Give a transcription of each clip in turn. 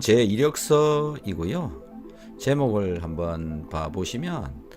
제 이력서이고요. 제목을 한번 봐보시면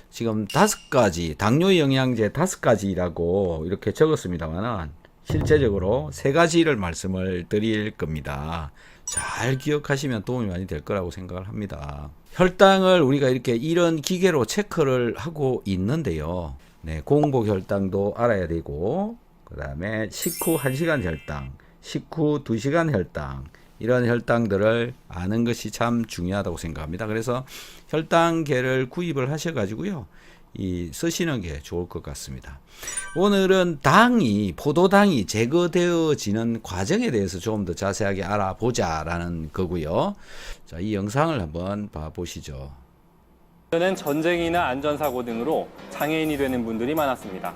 지금 5가지 당뇨 영양제 5가지라고 이렇게 적었습니다만은 실제적으로 3가지를 말씀을 드릴 겁니다. 잘 기억하시면 도움이 많이 될 거라고 생각을 합니다. 혈당을 우리가 이렇게 이런 기계로 체크를 하고 있는데요. 네, 공복 혈당도 알아야 되고, 그 다음에 식후 1시간 혈당, 식후 2시간 혈당, 이런 혈당들을 아는 것이 참 중요하다고 생각합니다. 그래서 혈당계를 구입을 하셔가지고요, 쓰시는 게 좋을 것 같습니다. 오늘은 포도당이 제거되어지는 과정에 대해서 조금 더 자세하게 알아보자라는 거고요. 자, 이 영상을 한번 봐보시죠. 예전엔 전쟁이나 안전사고 등으로 장애인이 되는 분들이 많았습니다.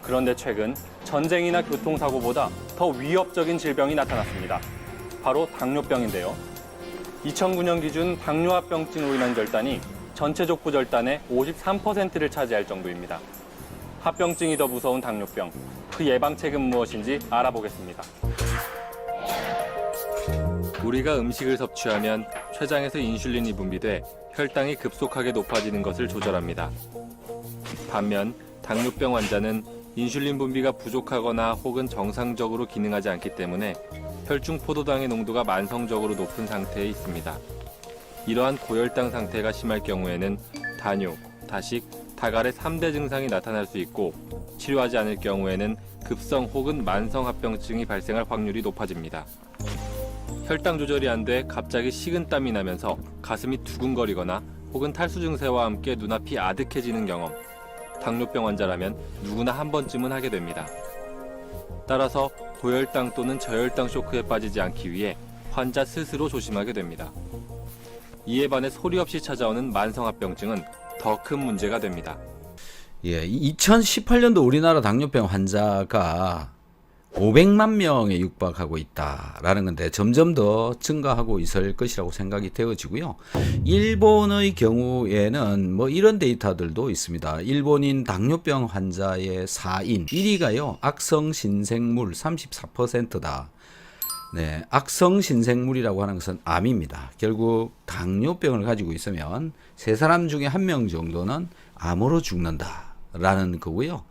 그런데 최근 전쟁이나 교통사고보다 더 위협적인 질병이 나타났습니다. 바로 당뇨병인데요. 2009년 기준 당뇨합병증으로 인한 절단이 전체 족부 절단의 53%를 차지할 정도입니다. 합병증이 더 무서운 당뇨병, 그 예방책은 무엇인지 알아보겠습니다. 우리가 음식을 섭취하면 췌장에서 인슐린이 분비돼 혈당이 급속하게 높아지는 것을 조절합니다. 반면 당뇨병 환자는 인슐린 분비가 부족하거나 혹은 정상적으로 기능하지 않기 때문에 혈중 포도당의 농도가 만성적으로 높은 상태에 있습니다. 이러한 고혈당 상태가 심할 경우에는 다뇨, 다식, 다갈의 3대 증상이 나타날 수 있고, 치료하지 않을 경우에는 급성 혹은 만성 합병증이 발생할 확률이 높아집니다. 혈당 조절이 안 돼 갑자기 식은땀이 나면서 가슴이 두근거리거나 혹은 탈수 증세와 함께 눈앞이 아득해지는 경험, 당뇨병 환자라면 누구나 한 번쯤은 하게 됩니다. 따라서 고혈당 또는 저혈당 쇼크에 빠지지 않기 위해 환자 스스로 조심하게 됩니다. 이에 반해 소리 없이 찾아오는 만성합병증은 더 큰 문제가 됩니다. 2018년도 우리나라 당뇨병 환자가 500만 명에 육박하고 있다라는 건데 점점 더 증가하고 있을 것이라고 생각이 되어지고요. 일본의 경우에는 이런 데이터들도 있습니다. 일본인 당뇨병 환자의 4인 1위가요. 악성 신생물 34%다. 네, 악성 신생물이라고 하는 것은 암입니다. 결국 당뇨병을 가지고 있으면 3사람 중에 1명 정도는 암으로 죽는다라는 거고요.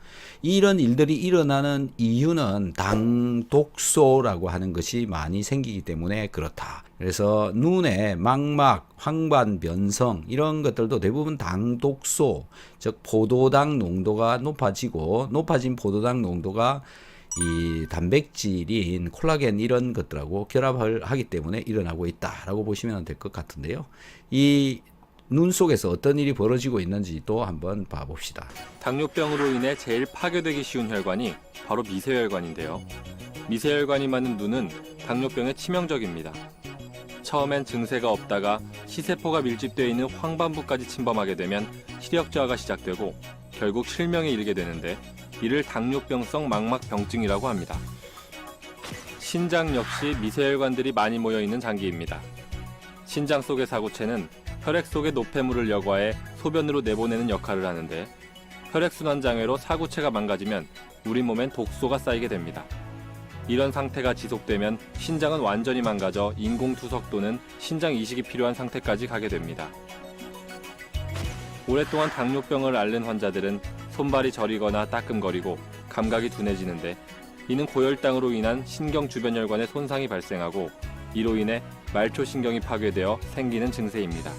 이런 일들이 일어나는 이유는 당 독소라고 하는 것이 많이 생기기 때문에 그렇다. 그래서 눈의 망막, 황반 변성 이런 것들도 대부분 당 독소, 즉 포도당 농도가 높아진 포도당 농도가 이 단백질인 콜라겐 이런 것들하고 결합을 하기 때문에 일어나고 있다라고 보시면 될 것 같은데요. 이 눈 속에서 어떤 일이 벌어지고 있는지도 한번 봐봅시다. 당뇨병으로 인해 제일 파괴되기 쉬운 혈관이 바로 미세혈관인데요. 미세혈관이 많은 눈은 당뇨병에 치명적입니다. 처음엔 증세가 없다가 시세포가 밀집되어 있는 황반부까지 침범하게 되면 시력 저하가 시작되고 결국 실명에 이르게 되는데, 이를 당뇨병성 망막병증이라고 합니다. 신장 역시 미세혈관들이 많이 모여있는 장기입니다. 신장 속의 사구체는 혈액 속의 노폐물을 여과해 소변으로 내보내는 역할을 하는데, 혈액순환 장애로 사구체가 망가지면 우리 몸엔 독소가 쌓이게 됩니다. 이런 상태가 지속되면 신장은 완전히 망가져 인공투석 또는 신장 이식이 필요한 상태까지 가게 됩니다. 오랫동안 당뇨병을 앓는 환자들은 손발이 저리거나 따끔거리고 감각이 둔해지는데, 이는 고혈당으로 인한 신경 주변 혈관에 손상이 발생하고 이로 인해 말초신경이 파괴되어 생기는 증세입니다.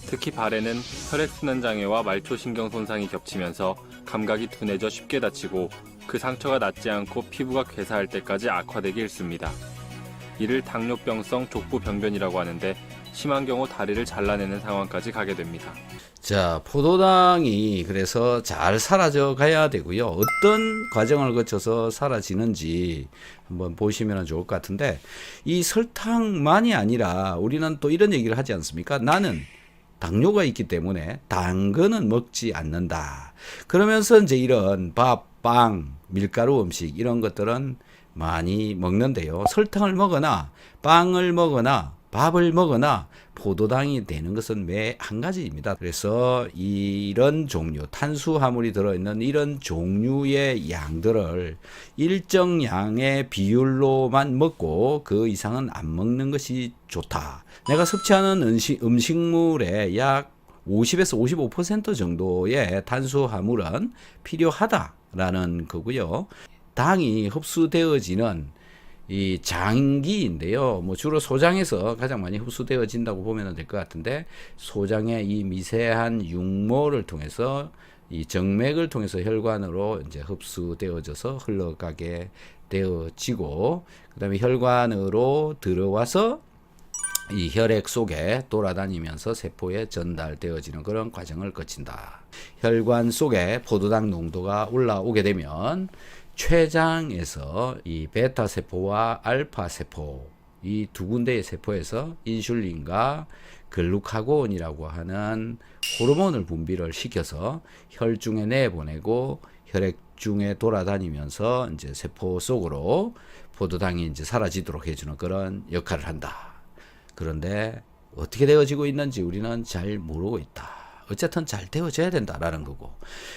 특히 발에는 혈액순환 장애와 말초신경 손상이 겹치면서 감각이 둔해져 쉽게 다치고 그 상처가 낫지 않고 피부가 괴사할 때까지 악화되기 일쑤입니다. 이를 당뇨병성 족부병변이라고 하는데, 심한 경우 다리를 잘라내는 상황까지 가게 됩니다. 자, 포도당이 그래서 잘 사라져 가야 되고요. 어떤 과정을 거쳐서 사라지는지 한번 보시면 좋을 것 같은데, 이 설탕만이 아니라 우리는 또 이런 얘기를 하지 않습니까? 나는 당뇨가 있기 때문에 단 거는 먹지 않는다. 그러면서 이제 이런 밥, 빵, 밀가루 음식 이런 것들은 많이 먹는데요. 설탕을 먹거나 빵을 먹거나 밥을 먹거나 포도당이 되는 것은 매 한 가지입니다. 그래서 이런 종류, 탄수화물이 들어있는 이런 종류의 양들을 일정 양의 비율로만 먹고 그 이상은 안 먹는 것이 좋다. 내가 섭취하는 음식물의 약 50에서 55% 정도의 탄수화물은 필요하다라는 거고요. 당이 흡수되어지는 이 장기인데요. 뭐 주로 소장에서 가장 많이 흡수되어진다고 보면 될 것 같은데, 소장의 이 미세한 육모를 통해서 이 정맥을 통해서 혈관으로 이제 흡수되어져서 흘러가게 되어지고, 그다음에 혈관으로 들어와서 이 혈액 속에 돌아다니면서 세포에 전달되어지는 그런 과정을 거친다. 혈관 속에 포도당 농도가 올라오게 되면 췌장에서 이 베타 세포와 알파 세포, 이 두 군데의 세포에서 인슐린과 글루카곤이라고 하는 호르몬을 분비를 시켜서 혈중에 내보내고 혈액중에 돌아다니면서 이제 세포 속으로 포도당이 이제 사라지도록 해주는 그런 역할을 한다. 그런데 어떻게 되어지고 있는지 우리는 잘 모르고 있다. 어쨌든 잘 되어져야 된다라는 거고.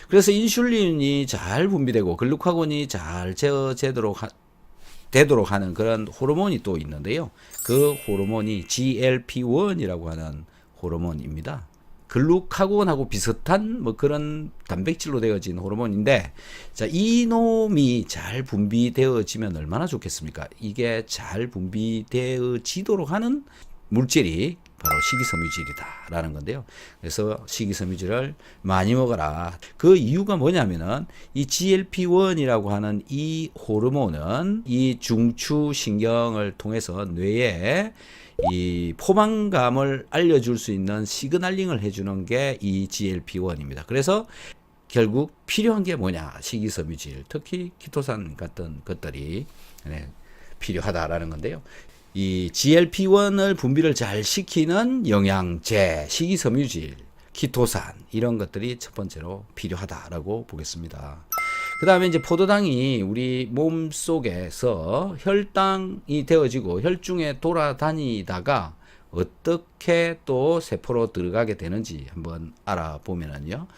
그래서 인슐린이 잘 분비되고 글루카곤이 잘 되도록 하는 그런 호르몬이 또 있는데요. 그 호르몬이 GLP-1이라고 하는 호르몬입니다. 글루카곤하고 비슷한 뭐 그런 단백질로 되어진 호르몬인데, 자, 이 놈이 잘 분비되어지면 얼마나 좋겠습니까? 이게 잘 분비되어지도록 하는 물질이 바로 식이섬유질이다라는 건데요. 그래서 식이섬유질을 많이 먹어라. 그 이유가 뭐냐면은 이 GLP-1이라고 하는 이 호르몬은 이 중추신경을 통해서 뇌에 이 포만감을 알려줄 수 있는 시그널링을 해주는 게 이 GLP-1입니다. 그래서 결국 필요한 게 뭐냐? 식이섬유질, 특히 키토산 같은 것들이 필요하다라는 건데요. 이 GLP-1을 분비를 잘 시키는 영양제, 식이섬유질, 키토산 이런 것들이 첫 번째로 필요하다라고 보겠습니다. 그 다음에 이제 포도당이 우리 몸 속에서 혈당이 되어지고 혈중에 돌아다니다가 어떻게 또 세포로 들어가게 되는지 한번 알아보면은요.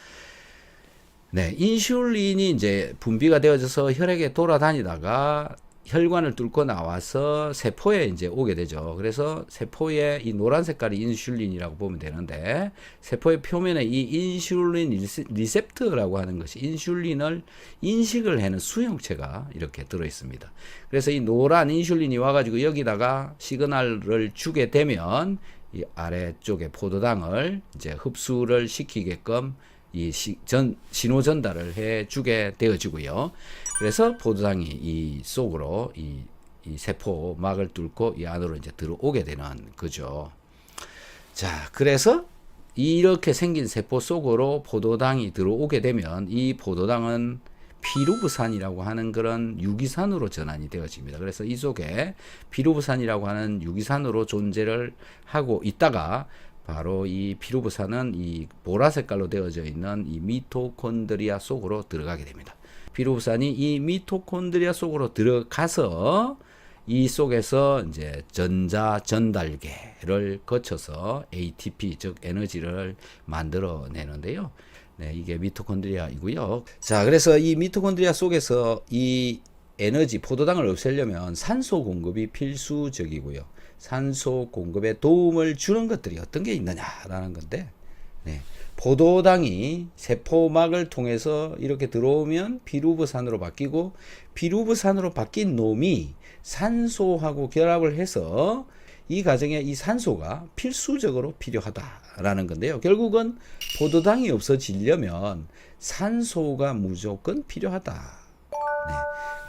네, 인슐린이 이제 분비가 되어져서 혈액에 돌아다니다가 혈관을 뚫고 나와서 세포에 이제 오게 되죠. 그래서 세포에 이 노란 색깔이 인슐린이라고 보면 되는데, 세포의 표면에 이 인슐린 리셉터라고 하는 것이 인슐린을 인식을 하는 수용체가 이렇게 들어 있습니다. 그래서 이 노란 인슐린이 와가지고 여기다가 시그널을 주게 되면 이 아래쪽에 포도당을 이제 흡수를 시키게끔 이 신호 전달을 해 주게 되어지고요. 그래서 포도당이 이 속으로 이 세포막을 뚫고 이 안으로 이제 들어오게 되는 거죠. 자, 그래서 이렇게 생긴 세포 속으로 포도당이 들어오게 되면 이 포도당은 피루브산이라고 하는 그런 유기산으로 전환이 되어집니다. 그래서 이 속에 피루브산이라고 하는 유기산으로 존재를 하고 있다가 바로 이 피루브산은 이 보라색깔로 되어져 있는 이 미토콘드리아 속으로 들어가게 됩니다. 피루브산이 이 미토콘드리아 속으로 들어가서 이 속에서 이제 전자 전달계를 거쳐서 ATP, 즉 에너지를 만들어내는데요. 네, 이게 미토콘드리아이고요. 자, 그래서 이 미토콘드리아 속에서 이 에너지, 포도당을 없애려면 산소 공급이 필수적이고요. 산소 공급에 도움을 주는 것들이 어떤 게 있느냐라는 건데, 네, 포도당이 세포막을 통해서 이렇게 들어오면 피루브산으로 바뀌고, 피루브산으로 바뀐 놈이 산소하고 결합을 해서 이 과정에 이 산소가 필수적으로 필요하다라는 건데요. 결국은 포도당이 없어지려면 산소가 무조건 필요하다. 네,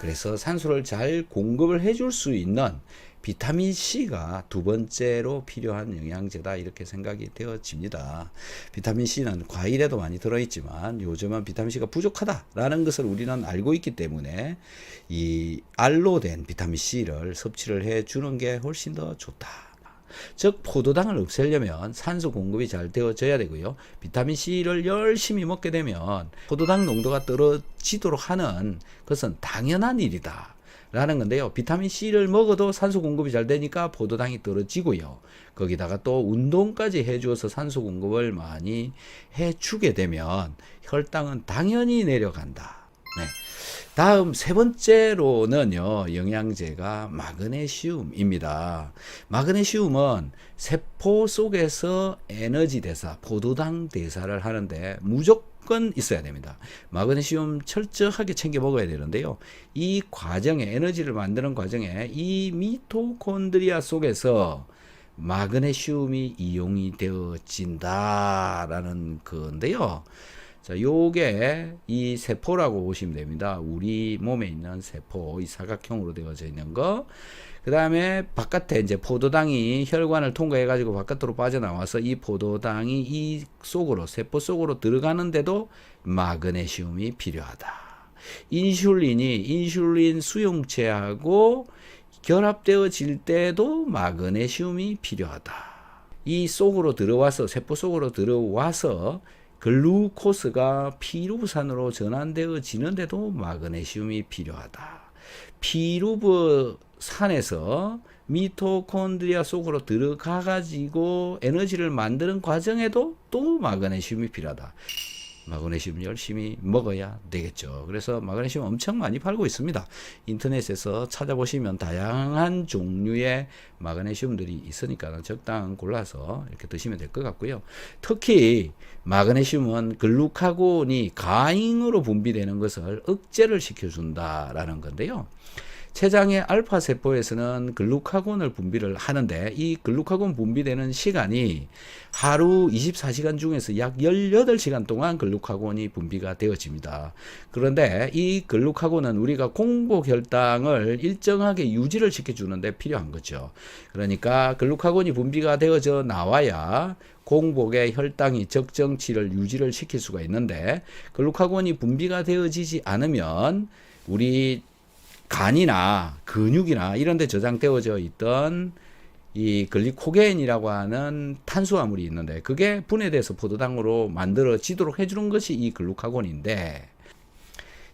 그래서 산소를 잘 공급을 해줄 수 있는 비타민 C가 두 번째로 필요한 영양제다, 이렇게 생각이 되어집니다. 비타민 C는 과일에도 많이 들어있지만 요즘은 비타민 C가 부족하다라는 것을 우리는 알고 있기 때문에 이 알로 된 비타민 C를 섭취를 해주는 게 훨씬 더 좋다. 즉 포도당을 없애려면 산소 공급이 잘 되어져야 되고요. 비타민 C를 열심히 먹게 되면 포도당 농도가 떨어지도록 하는 것은 당연한 일이다 라는 건데요. 비타민 C를 먹어도 산소 공급이 잘 되니까 포도당이 떨어지고요. 거기다가 또 운동까지 해주어서 산소 공급을 많이 해주게 되면 혈당은 당연히 내려간다. 네. 다음 세 번째로는요, 영양제가 마그네슘입니다. 마그네슘은 세포 속에서 에너지 대사, 포도당 대사를 하는데 무조건 있어야 됩니다. 마그네슘 철저하게 챙겨 먹어야 되는데요. 이 과정에, 에너지를 만드는 과정에 이 미토콘드리아 속에서 마그네슘이 이용이 되어진다라는 건데요. 자, 요게 이 세포라고 보시면 됩니다. 우리 몸에 있는 세포, 이 사각형으로 되어져 있는 거. 그 다음에 바깥에 이제 포도당이 혈관을 통과해가지고 바깥으로 빠져나와서 이 포도당이 이 속으로, 세포 속으로 들어가는데도 마그네슘이 필요하다. 인슐린 수용체하고 결합되어질 때도 마그네슘이 필요하다. 이 속으로 들어와서, 세포 속으로 들어와서 글루코스가 피루부산으로 전환되어지는데도 마그네슘이 필요하다. 피루부산에서 미토콘드리아 속으로 들어가 가지고 에너지를 만드는 과정에도 또 마그네슘이 필요하다. 마그네슘 열심히 먹어야 되겠죠. 그래서 마그네슘 엄청 많이 팔고 있습니다. 인터넷에서 찾아보시면 다양한 종류의 마그네슘들이 있으니까 적당한 골라서 이렇게 드시면 될 것 같고요. 특히 마그네슘은 글루카곤이 과잉으로 분비되는 것을 억제를 시켜준다라는 건데요. 췌장의 알파 세포에서는 글루카곤을 분비를 하는데 이 글루카곤 분비되는 시간이 하루 24시간 중에서 약 18시간 동안 글루카곤이 분비가 되어집니다. 그런데 이 글루카곤은 우리가 공복 혈당을 일정하게 유지를 시켜주는데 필요한 거죠. 그러니까 글루카곤이 분비가 되어져 나와야 공복의 혈당이 적정치를 유지를 시킬 수가 있는데 글루카곤이 분비가 되어지지 않으면 우리 간이나 근육이나 이런 데 저장되어져 있던 이 글리코겐이라고 하는 탄수화물이 있는데 그게 분해돼서 포도당으로 만들어지도록 해주는 것이 이 글루카곤인데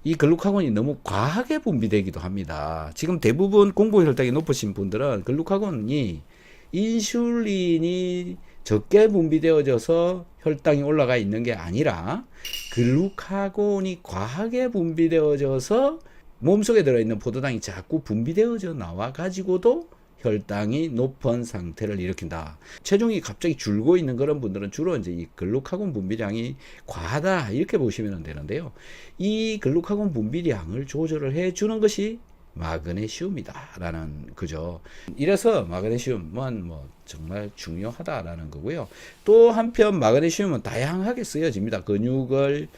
이 글루카곤이 너무 과하게 분비되기도 합니다. 지금 대부분 공복혈당이 높으신 분들은 글루카곤이 인슐린이 적게 분비되어져서 혈당이 올라가 있는 게 아니라 글루카곤이 과하게 분비되어져서 몸속에 들어있는 포도당이 자꾸 분비되어져 나와 가지고도 혈당이 높은 상태를 일으킨다. 체중이 갑자기 줄고 있는 그런 분들은 주로 이제 이 글루카곤 분비량이 과하다 이렇게 보시면 되는데요. 이 글루카곤 분비량을 조절을 해주는 것이 마그네슘이다라는 거죠. 이래서 마그네슘은 뭐 정말 중요하다라는 거고요. 또 한편 마그네슘은 다양하게 쓰여집니다. 근육을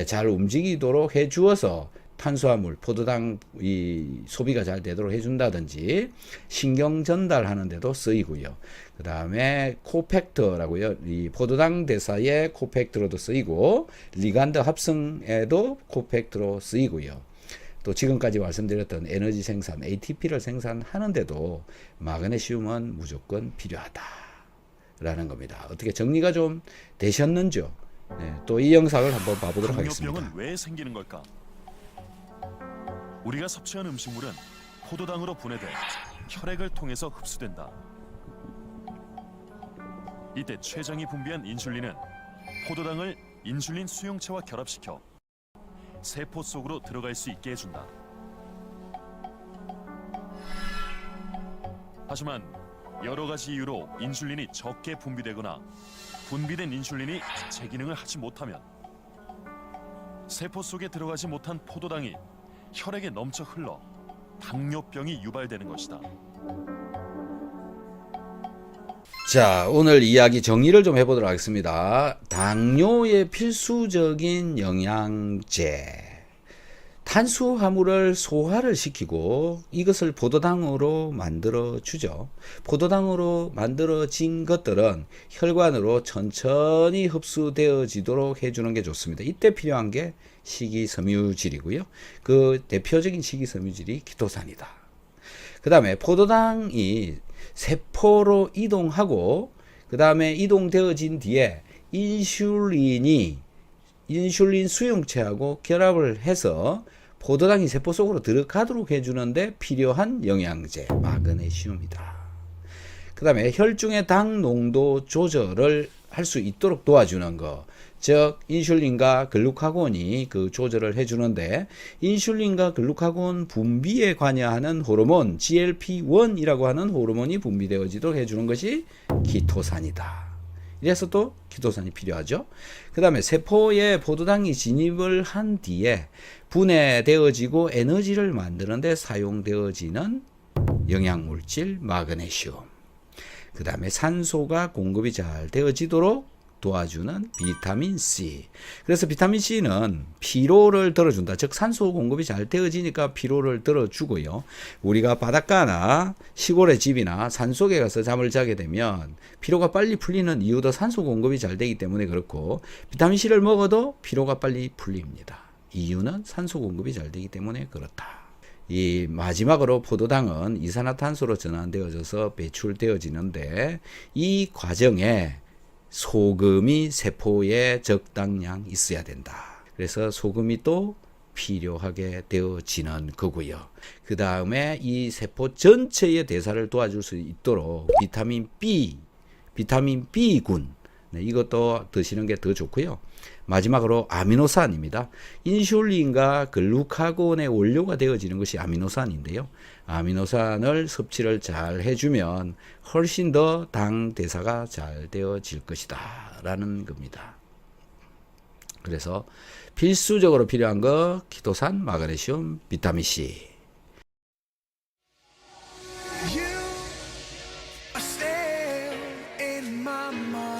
잘 움직이도록 해주어서 탄수화물, 포도당 이 소비가 잘 되도록 해준다든지 신경 전달하는 데도 쓰이고요. 그 다음에 코팩터라고요. 이 포도당 대사의 코팩터로도 쓰이고 리간드 합성에도 코팩터로 쓰이고요. 또 지금까지 말씀드렸던 에너지 생산, ATP를 생산하는데도 마그네슘은 무조건 필요하다라는 겁니다. 어떻게 정리가 좀 되셨는지요? 네, 또 이 영상을 한번 봐보도록 하겠습니다. 당뇨병은 왜 생기는 걸까? 우리가 섭취한 음식물은 포도당으로 분해돼 혈액을 통해서 흡수된다. 이때 췌장이 분비한 인슐린은 포도당을 인슐린 수용체와 결합시켜 세포 속으로 들어갈 수 있게 해준다. 하지만 여러 가지 이유로 인슐린이 적게 분비되거나 분비된 인슐린이 제 기능을 하지 못하면 세포 속에 들어가지 못한 포도당이 혈액에 넘쳐 흘러 당뇨병이 유발되는 것이다. 자, 오늘 이야기 정리를 좀 해보도록 하겠습니다. 당뇨의 필수적인 영양제. 탄수화물을 소화를 시키고 이것을 포도당으로 만들어 주죠. 포도당으로 만들어진 것들은 혈관으로 천천히 흡수되어지도록 해주는 게 좋습니다. 이때 필요한 게 식이섬유질이고요. 그 대표적인 식이섬유질이 키토산이다. 그 다음에 포도당이 세포로 이동하고 그 다음에 이동되어진 뒤에 인슐린 수용체하고 결합을 해서 포도당이 세포 속으로 들어가도록 해주는데 필요한 영양제 마그네슘이다. 그 다음에 혈중의 당 농도 조절을 할 수 있도록 도와주는 거, 즉 인슐린과 글루카곤이 그 조절을 해주는데, 인슐린과 글루카곤 분비에 관여하는 호르몬 GLP-1이라고 하는 호르몬이 분비되어지도록 해주는 것이 키토산이다. 이래서 또 키토산이 필요하죠. 그 다음에 세포에 포도당이 진입을 한 뒤에 분해되어지고 에너지를 만드는데 사용되어지는 영양물질 마그네슘, 그 다음에 산소가 공급이 잘 되어지도록 도와주는 비타민 C. 그래서 비타민 C는 피로를 덜어준다. 즉 산소 공급이 잘 되어지니까 피로를 덜어주고요. 우리가 바닷가나 시골의 집이나 산속에 가서 잠을 자게 되면 피로가 빨리 풀리는 이유도 산소 공급이 잘 되기 때문에 그렇고, 비타민 C를 먹어도 피로가 빨리 풀립니다. 이유는 산소 공급이 잘 되기 때문에 그렇다. 이 마지막으로 포도당은 이산화탄소로 전환되어져서 배출되어지는데, 이 과정에 소금이 세포에 적당량 있어야 된다. 그래서 소금이 또 필요하게 되어지는 거고요. 그 다음에 이 세포 전체의 대사를 도와줄 수 있도록 비타민 B군, 네, 이것도 드시는 게 더 좋고요. 마지막으로 아미노산입니다. 인슐린과 글루카곤의 원료가 되어지는 것이 아미노산인데요. 아미노산을 섭취를 잘 해주면 훨씬 더 당 대사가 잘 되어질 것이다 라는 겁니다. 그래서 필수적으로 필요한 거 키토산, 마그네슘, 비타민C. You are still in my mind.